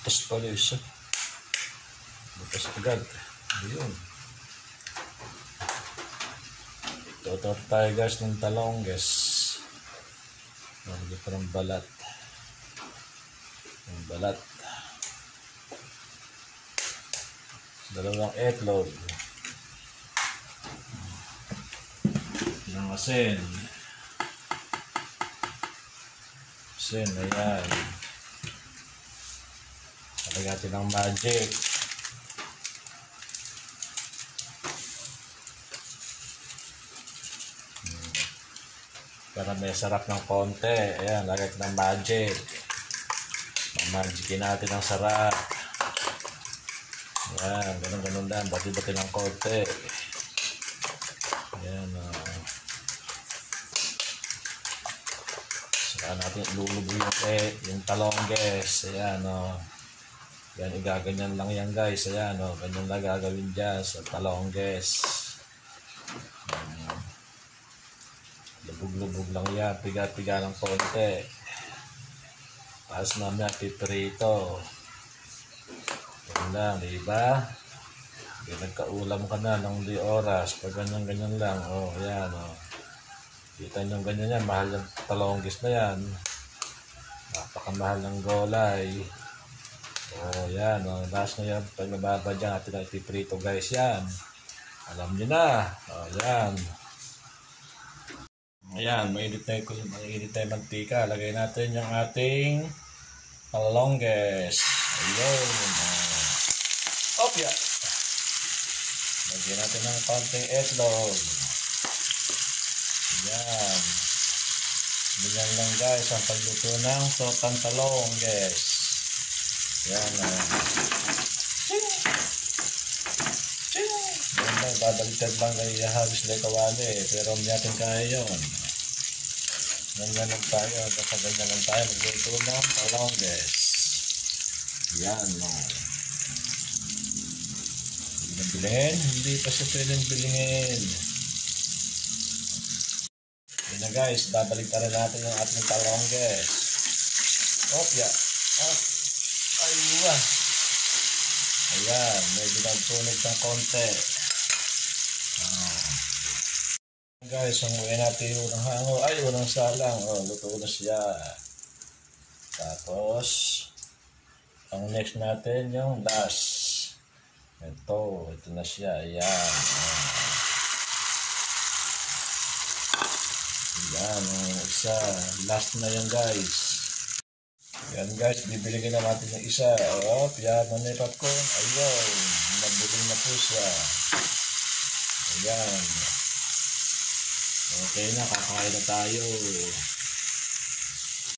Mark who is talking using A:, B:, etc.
A: Butas pala isa. Butas agad. Ayun. Tutor tayo guys ng talong guys. Hindi pa ng balat. Yung balat. Dalawang itlog. Ng asin. Asin, ayan. Lagyan natin ng magic. Para may sarap ng konti. Ayan, lagyan ng magic. Magicin natin ang sarap. Ayan, ganun lang. Bati-bati ng konti. Ayan, saka natin ilulubo yung talong guys. Ayan, yan, igaganyan lang yan guys. Ayan, ganyan lang gagawin dyan sa talong guys. Lubog-lubog lang yan. Piga-piga ng konti. Tapos namin piprito. Yan lang, diba? Nagkaulam ka na ng 2 oras. Pag ganyan-ganyan lang. Ayan, kita nyo ganyan yan. Mahal yung talonggis na yan. Napakamahal ng gulay. Yan. Last na yan. Pag nababa dyan, natin ang ipiprito guys. Yan. Alam nyo na. Yan. Ayan. Mainit na yung mantika. Lagay natin yung ating talonggis. Ayun. Opya. Lagyan natin ng konting itlog. Ayan. Ganyan lang guys ang pagluto ng sotang talong guys. Ayan. Ayan lang, babaliktad lang kayo ihahawis na kawali. Pero hindi natin kaya yun. Ganyan lang tayo. Kapag ganyan lang tayo magluto ng talong guys. Ayan. Bilhin? Hindi pa siya pwedeng bilhin. Yun na guys, babaliktaran natin yung ating talong guys. Opya. Aywa. Ayan, medyo nagtunog ng konti. Guys, hanguin natin yung unang hango. Unang salang. Luto na siya. Tapos, ang next natin yung last. Ito na siya. Ayan. Ayan, isa. Last na yan guys. Ayan guys, bibigyan na natin yung isa. Yan, manay popcorn. Ayun, nagbiling na po siya. Ayan. Okay na, kakain na tayo.